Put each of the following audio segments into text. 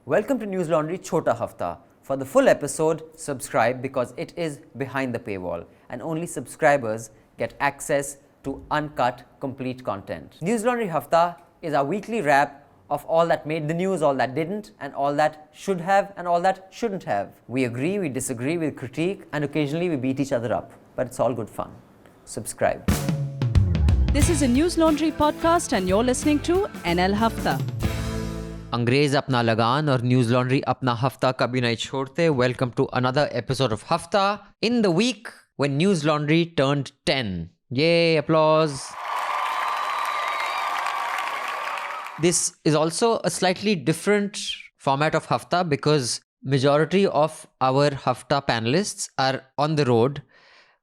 Welcome to Newslaundry Chhota Hafta. For the full episode, subscribe because it is behind the paywall and only subscribers get access to uncut, complete content. Newslaundry Hafta is our weekly wrap of all that made the news, all that didn't, and all that should have and all that shouldn't have. We agree, we disagree, we critique, and occasionally we beat each other up. But it's all good fun. Subscribe. This is a Newslaundry podcast and you're listening to NL Hafta. अंग्रेज अपना लगान और news laundry अपना हफ्ता कभी नहीं छोड़ते. Welcome to another episode of Hafta in the week when Newslaundry turned 10. ये applause. This is also a slightly different format of hafta because majority of our hafta panelists are on the road.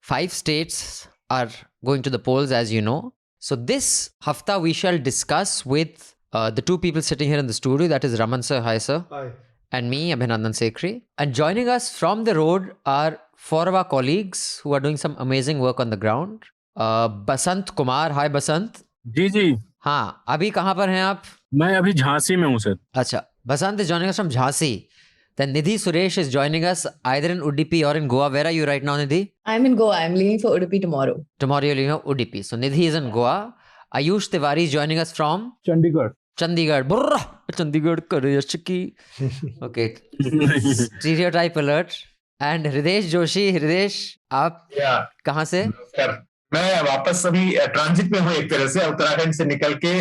5 states are going to the polls, as you know. So this hafta we shall discuss with the two people sitting here in the studio, that is Raman sir, hi sir. Hi. And me, Abhinandan Sekhri. And joining us from the road are 4 of our colleagues who are doing some amazing work on the ground. Basant Kumar, hi Basant. जी जी. हाँ, अभी कहाँ पर हैं आप? मैं अभी झांसी में हूँ सर. अच्छा, Basant is joining us from Jhansi. Then Nidhi Suresh is joining us either in Udupi or in Goa. Where are you right now, Nidhi? I'm in Goa. I'm leaving for Udupi tomorrow. Tomorrow you're leaving for Udupi. So Nidhi is in Goa. Ayush Tiwari is joining us from Chandigarh. Chandigarh. Brrr, Chandigarh Karayashki. Okay. Stereotype alert. And Hridayesh Joshi. Hridayesh, आप कहाँ से? मैं वापस अभी transit में हूँ एक तरह से. उत्तराखंड से निकल के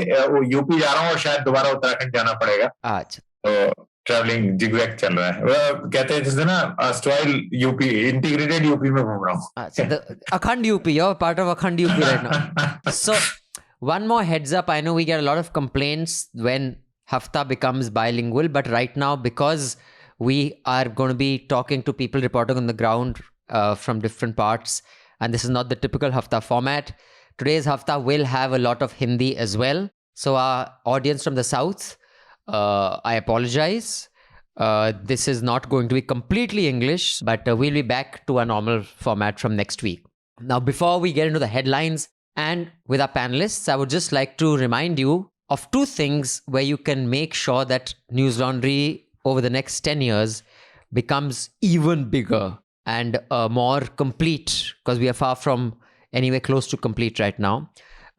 यूपी जा रहा हूँ और शायद दोबारा उत्तराखंड जाना पड़ेगा. अच्छा. तो ट्रैवलिंग जिगजैग चल रहा है. वो कहते हैं जैसे ना स्टाइल यूपी, इंटीग्रेटेड यूपी में घूम रहा हूँ. अच्छा, अखंड यूपी. You're part of अखंड UP right now. So one more heads up. I know we get a lot of complaints when hafta becomes bilingual, but right now because we are going to be talking to people reporting on the ground from different parts, and this is not the typical hafta format. Today's hafta will have a lot of Hindi as well. So our audience from the south, I apologize. This is not going to be completely English, but we'll be back to our normal format from next week. Now, before we get into the headlines and with our panelists, I would just like to remind you of 2 things where you can make sure that Newslaundry over the next 10 years becomes even bigger and more complete, because we are far from anywhere close to complete right now,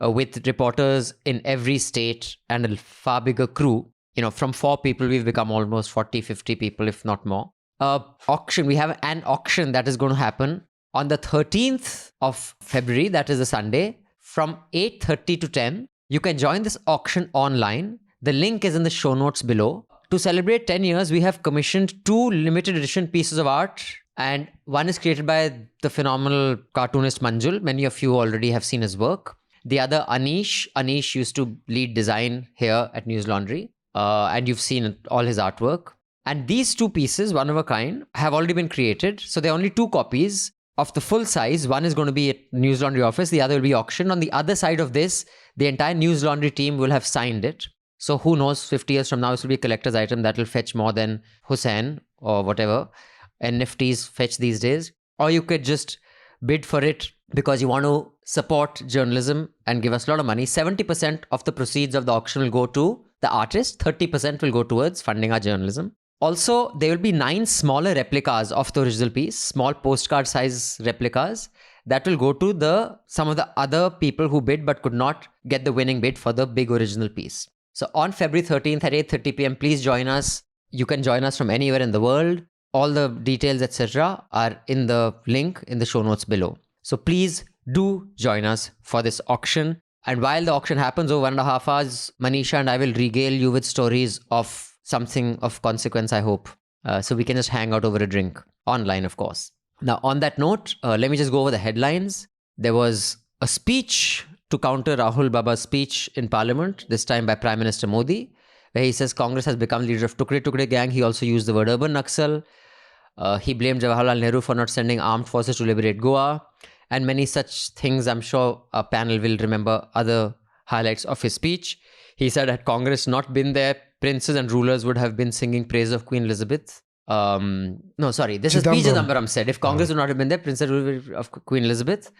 with reporters in every state and a far bigger crew. You know, from 4 people, we've become almost 40, 50 people, if not more. Auction. We have an auction that is going to happen on the 13th of February, that is a Sunday, from 8:30 to 10. You can join this auction online. The link is in the show notes below. To celebrate 10 years, we have commissioned 2 limited edition pieces of art, and one is created by the phenomenal cartoonist Manjul. Many of you already have seen his work. The other, Anish. Anish used to lead design here at Newslaundry, and you've seen all his artwork. And these 2 pieces, one of a kind, have already been created. So there are only 2 copies of the full size. One is going to be at Newslaundry office. The other will be auctioned. On the other side of this, the entire Newslaundry team will have signed it. So who knows, 50 years from now, this will be a collector's item that will fetch more than Hussain or whatever NFTs fetch these days. Or you could just bid for it because you want to support journalism and give us a lot of money. 70% of the proceeds of the auction will go to the artist. 30% will go towards funding our journalism. Also, there will be 9 smaller replicas of the original piece, small postcard size replicas that will go to some of the other people who bid but could not get the winning bid for the big original piece. So on February 13th at 8:30 p.m, please join us. You can join us from anywhere in the world. All the details, etc. are in the link in the show notes below. So please do join us for this auction. And while the auction happens over 1.5 hours, Manisha and I will regale you with stories of something of consequence, I hope. So we can just hang out over a drink. Online, of course. Now, on that note, let me just go over the headlines. There was a speech to counter Rahul Baba's speech in Parliament, this time by Prime Minister Modi, where he says Congress has become leader of Tukde Tukde gang. He also used the word urban Naxal. He blamed Jawaharlal Nehru for not sending armed forces to liberate Goa, and many such things. I'm sure our panel will remember other highlights of his speech. He said, had Congress not been there, princes and rulers would have been singing praise of Queen Elizabeth. This is P. Chidambaram said, if Congress would not have been there, princes of Queen Elizabeth.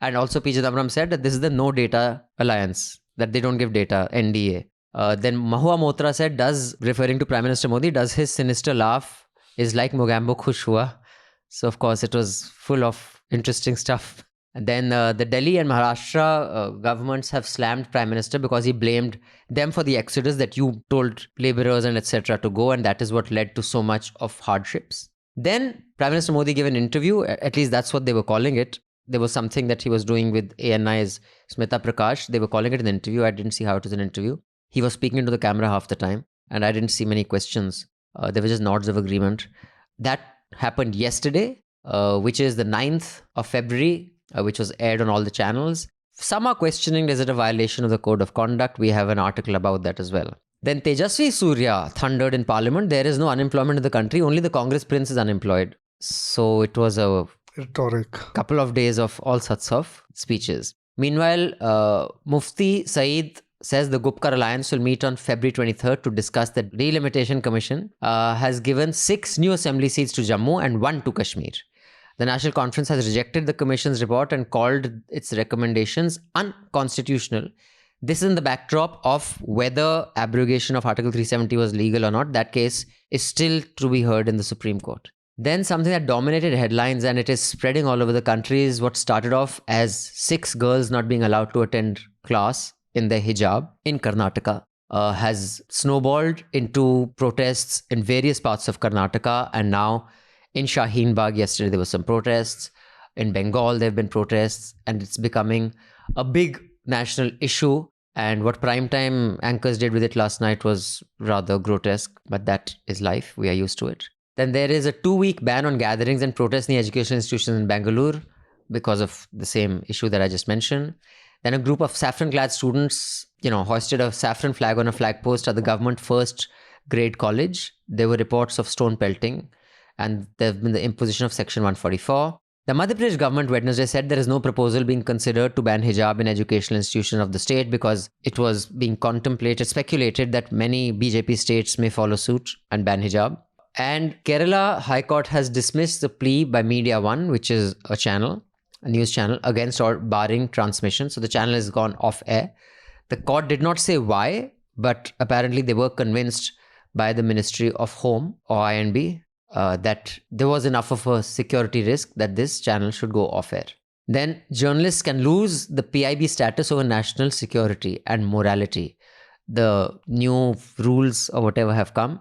And also P. Chidambaram said that this is the no data alliance, that they don't give data, NDA. Then Mahua Motra said, referring to Prime Minister Modi, does his sinister laugh is like Mogambo Khush Hua? So, of course, it was full of interesting stuff. And then the Delhi and Maharashtra governments have slammed Prime Minister because he blamed them for the exodus that you told laborers and etc. to go, and that is what led to so much of hardships. Then Prime Minister Modi gave an interview, at least that's what they were calling it. There was something that he was doing with ANI's Smita Prakash. They were calling it an interview. I didn't see how it was an interview. He was speaking into the camera half the time, and I didn't see many questions. There were just nods of agreement. That happened yesterday, which is the 9th of February, which was aired on all the channels. Some are questioning, is it a violation of the code of conduct? We have an article about that as well. Then Tejasvi Surya thundered in parliament, there is no unemployment in the country, only the Congress prince is unemployed. So it was a rhetoric. Couple of days of all sorts of speeches. Meanwhile, Mufti Saeed says the Gupkar Alliance will meet on February 23rd to discuss the Delimitation Commission has given 6 new assembly seats to Jammu and 1 to Kashmir. The National Conference has rejected the Commission's report and called its recommendations unconstitutional. This is in the backdrop of whether abrogation of Article 370 was legal or not. That case is still to be heard in the Supreme Court. Then something that dominated headlines and it is spreading all over the country is what started off as 6 girls not being allowed to attend class in their hijab in Karnataka has snowballed into protests in various parts of Karnataka, and now in Shaheen Bagh yesterday there were some protests. In Bengal there have been protests, and it's becoming a big national issue. And what primetime anchors did with it last night was rather grotesque, but that is life. We are used to it. Then there is a 2-week ban on gatherings and protests in the educational institutions in Bangalore because of the same issue that I just mentioned. Then a group of saffron-clad students, hoisted a saffron flag on a flag post at the government first grade college. There were reports of stone pelting, and there have been the imposition of Section 144. The Madhya Pradesh government Wednesday said there is no proposal being considered to ban hijab in educational institutions of the state because it was being speculated that many BJP states may follow suit and ban hijab. And Kerala High Court has dismissed the plea by Media One, which is a news channel, against or barring transmission. So the channel has gone off air. The court did not say why, but apparently they were convinced by the Ministry of Home or INB that there was enough of a security risk that this channel should go off air. Then journalists can lose the PIB status over national security and morality. The new rules or whatever have come.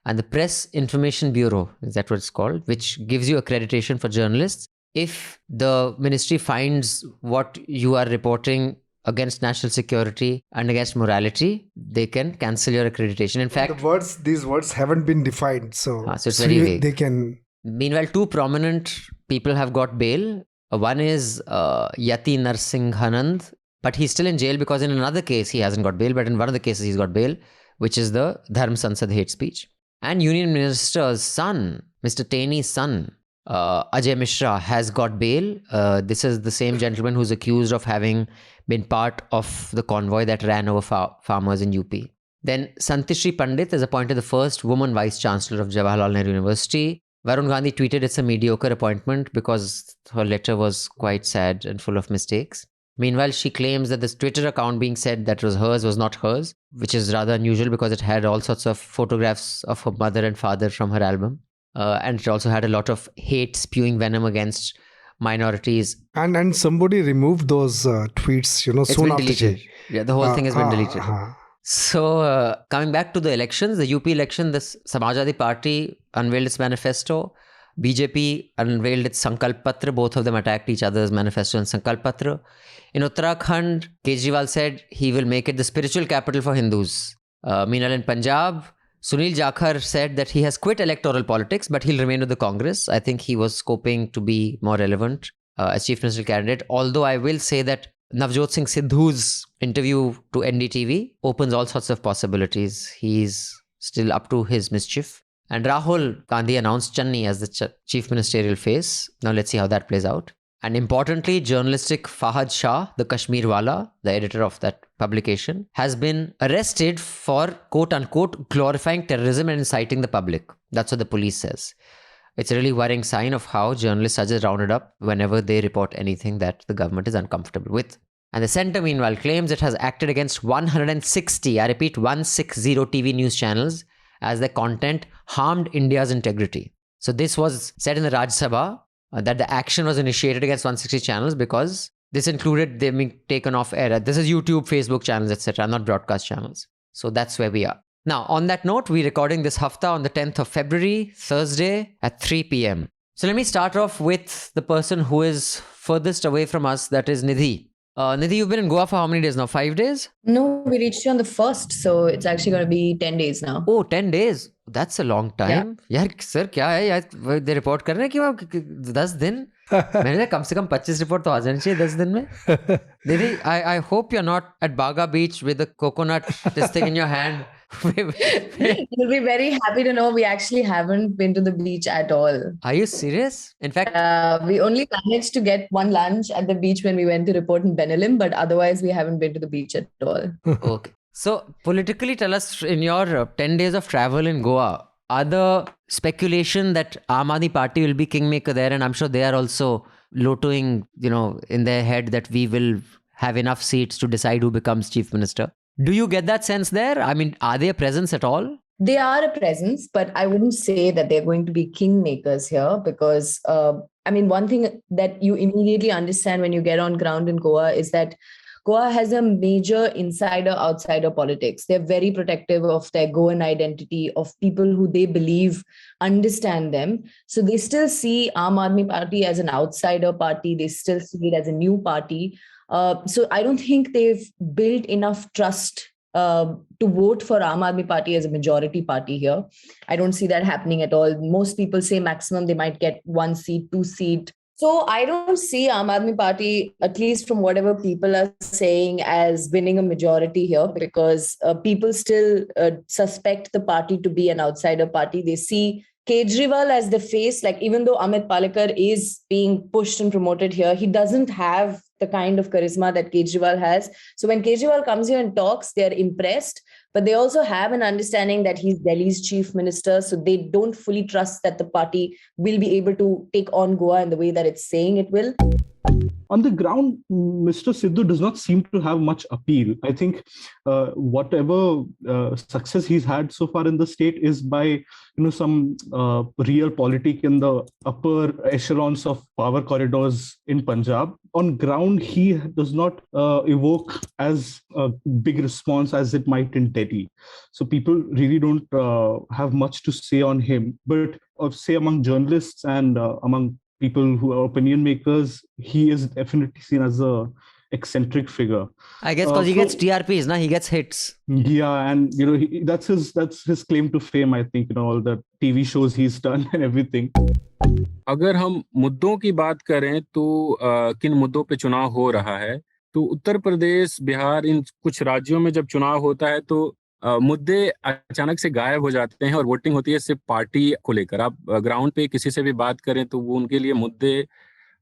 And the Press Information Bureau, is that what it's called, which gives you accreditation for journalists. If the ministry finds what you are reporting against national security and against morality, they can cancel your accreditation. In fact, these words haven't been defined, so it's very vague. They can. Meanwhile, 2 prominent people have got bail. One is Yati Narsinghanand, but he's still in jail because in another case he hasn't got bail, but in one of the cases he's got bail, which is the Dharm Sansad hate speech. And Union Minister's son, Mr. Taney's son, Ajay Mishra, has got bail. This is the same gentleman who's accused of having been part of the convoy that ran over farmers in UP. Then Santishri Pandit is appointed the first woman vice chancellor of Jawaharlal Nehru University. Varun Gandhi tweeted it's a mediocre appointment because her letter was quite sad and full of mistakes. Meanwhile, she claims that this Twitter account being said that was hers was not hers, which is rather unusual because it had all sorts of photographs of her mother and father from her album. And it also had a lot of hate spewing venom against minorities. And somebody removed those tweets, it's soon been after. Deleted. Yeah, the whole thing has been deleted. So coming back to the elections, the UP election, the Samajwadi Party unveiled its manifesto. BJP unveiled its Sankalp Patra. Both of them attacked each other's manifesto and Sankalp Patra. In Uttarakhand, Kejriwal said he will make it the spiritual capital for Hindus. Meanwhile, in Punjab, Sunil Jakhar said that he has quit electoral politics, but he'll remain with the Congress. I think he was scoping to be more relevant as chief ministerial candidate. Although I will say that Navjot Singh Sidhu's interview to NDTV opens all sorts of possibilities. He's still up to his mischief. And Rahul Gandhi announced Channi as the chief ministerial face. Now let's see how that plays out. And importantly, journalistic Fahad Shah, the Kashmir Wala, the editor of that publication, has been arrested for quote-unquote glorifying terrorism and inciting the public. That's what the police says. It's a really worrying sign of how journalists are just rounded up whenever they report anything that the government is uncomfortable with. And the centre, meanwhile, claims it has acted against 160, I repeat, 160 TV news channels as their content harmed India's integrity. So this was said in the Rajya Sabha that the action was initiated against 160 channels because this included them being taken off air. This is YouTube, Facebook channels, etc., not broadcast channels. So that's where we are. Now, on that note, we're recording this Hafta on the 10th of February, Thursday at 3 p.m. So let me start off with the person who is furthest away from us, that is Nidhi. Nidhi, you've been in Goa for how many days now? 5 days? No, we reached you on the 1st, so it's actually going to be 10 days now. Oh, 10 days. That's a long time. यार sir क्या है यार दे report कर रहे हैं कि वो 10 दिन मैंने कम से कम 25 रिपोर्ट तो आ जानी चाहिए 10 दिन में. Nidhi, I hope you're not at Baga Beach with a coconut this thing in your hand. You'll be very happy to know we actually haven't been to the beach at all. Are you serious? In fact, We only managed to get one lunch at the beach when we went to report in Benelim, but otherwise we haven't been to the beach at all. okay. So politically, tell us, in your 10 days of travel in Goa, are the speculation that Aam Aadmi Party will be kingmaker there, and I'm sure they are also lottoing, in their head that we will have enough seats to decide who becomes chief minister. Do you get that sense there? I mean, are they a presence at all? They are a presence, but I wouldn't say that they're going to be kingmakers here because, one thing that you immediately understand when you get on ground in Goa is that Goa has a major insider-outsider politics. They're very protective of their Goan identity, of people who they believe understand them. So they still see Aam Aadmi Party as an outsider party. They still see it as a new party. So I don't think they've built enough trust to vote for Aam Aadmi Party as a majority party here. I don't see that happening at all. Most people say maximum they might get 1 seat, 2 seat. So I don't see Aam Aadmi Party, at least from whatever people are saying, as winning a majority here because people still suspect the party to be an outsider party. They see Kejriwal as the face, like even though Amit Palekar is being pushed and promoted here, he doesn't have the kind of charisma that Kejriwal has. So when Kejriwal comes here and talks, they're impressed, but they also have an understanding that he's Delhi's chief minister. So they don't fully trust that the party will be able to take on Goa in the way that it's saying it will. On the ground, Mr. Sidhu does not seem to have much appeal. I think whatever success he's had so far in the state is by some real politic in the upper echelons of power corridors in Punjab. On ground, he does not evoke as a big response as it might in Delhi. So people really don't have much to say on him. But say among journalists and among people who are opinion makers, he is definitely seen as a eccentric figure. I guess because he gets TRPs, he gets hits. Yeah, and that's his claim to fame. I think all the TV shows he's done and everything. अगर हम मुद्दों की बात करें तो किन मुद्दों पे चुनाव हो रहा है, तो उत्तर प्रदेश, बिहार, इन कुछ राज्यों में जब चुनाव होता है तो मुद्दे अचानक से गायब हो जाते हैं और वोटिंग होती है सिर्फ पार्टी को लेकर. आप ग्राउंड पे किसी से भी बात करें तो वो उनके लिए मुद्दे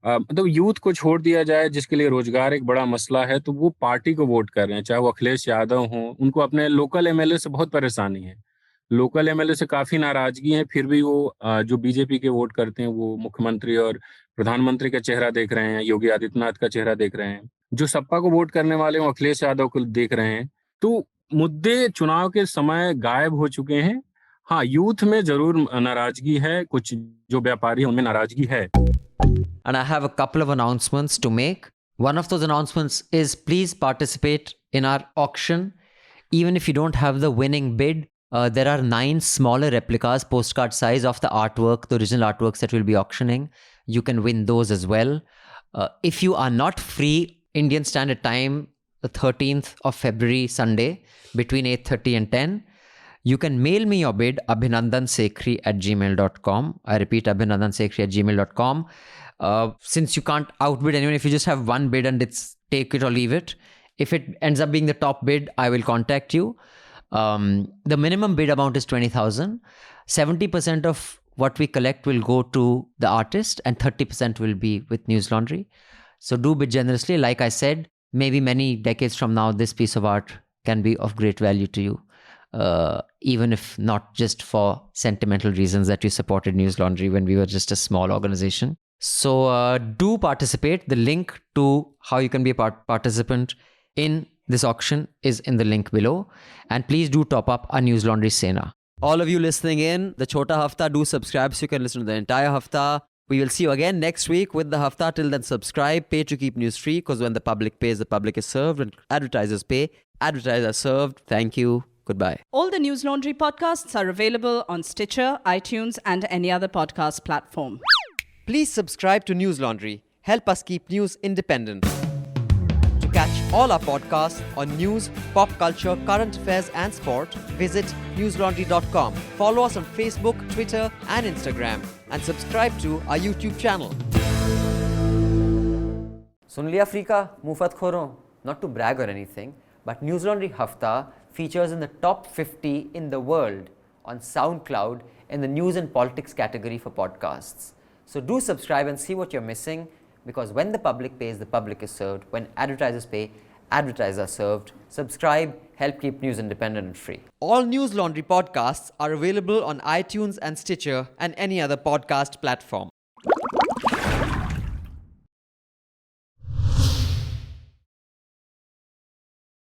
मतलब यूथ को छोड़ दिया जाए जिसके लिए रोजगार एक बड़ा मसला है, तो वो पार्टी को वोट कर रहे हैं, चाहे वो अखिलेश यादव हों. उनको अपने लोकल एमएलए से बहुत परेशानी है, लोकल एमएलए से काफी नाराजगी है, फिर भी वो जो बीजेपी के वोट करते हैं वो मुख्यमंत्री और प्रधानमंत्री का चेहरा देख रहे हैं, योगी आदित्यनाथ का चेहरा देख रहे हैं. जो सपा को वोट करने वाले वो अखिलेश यादव को देख रहे हैं. तो मुद्दे चुनाव के समय गायब हो चुके हैं. हाँ, यूथ में जरूर नाराजगी है, कुछ जो व्यापारी उनमें नाराजगी है. And I have a couple of announcements to make. One of those announcements is please participate in our auction. Even if you don't have the winning bid, there are 9 smaller replicas, postcard size, of the artwork, the original artworks that we'll be auctioning. You can win those as well. If you are not free, Indian Standard Time, the 13th of February, Sunday, between 8:30 and 10, you can mail me your bid, abhinandansekhri@gmail.com. I repeat, abhinandansekhri@gmail.com. Since you can't outbid anyone, if you just have one bid and it's take it or leave it, if it ends up being the top bid, I will contact you. The minimum bid amount is 20,000. 70% of what we collect will go to the artist and 30% will be with Newslaundry. So do bid generously. Like I said, maybe many decades from now, this piece of art can be of great value to you. even if not just for sentimental reasons that you supported Newslaundry when we were just a small organization. So do participate. The link to how you can be a participant in this auction is in the link below. And please do top up our Newslaundry Sena. All of you listening in, the Chhota Hafta, do subscribe so you can listen to the entire Hafta. We will see you again next week with the Hafta. Till then, subscribe, pay to keep news free, because when the public pays, the public is served. When advertisers pay, advertisers are served. Thank you. Goodbye. All the Newslaundry podcasts are available on Stitcher, iTunes, and any other podcast platform. Please subscribe to Newslaundry. Help us keep news independent. To catch all our podcasts on news, pop culture, current affairs, and sport, visit newslaundry.com. Follow us on Facebook, Twitter, and Instagram, and subscribe to our YouTube channel. सुन लिया Africa मुफत खोरों? Not to brag or anything, but Newslaundry Hafta features in the top 50 in the world on SoundCloud in the news and politics category for podcasts. So do subscribe and see what you're missing, because when the public pays, the public is served. When advertisers pay, advertisers are served. Subscribe, help keep news independent and free. All Newslaundry podcasts are available on iTunes and Stitcher and any other podcast platform.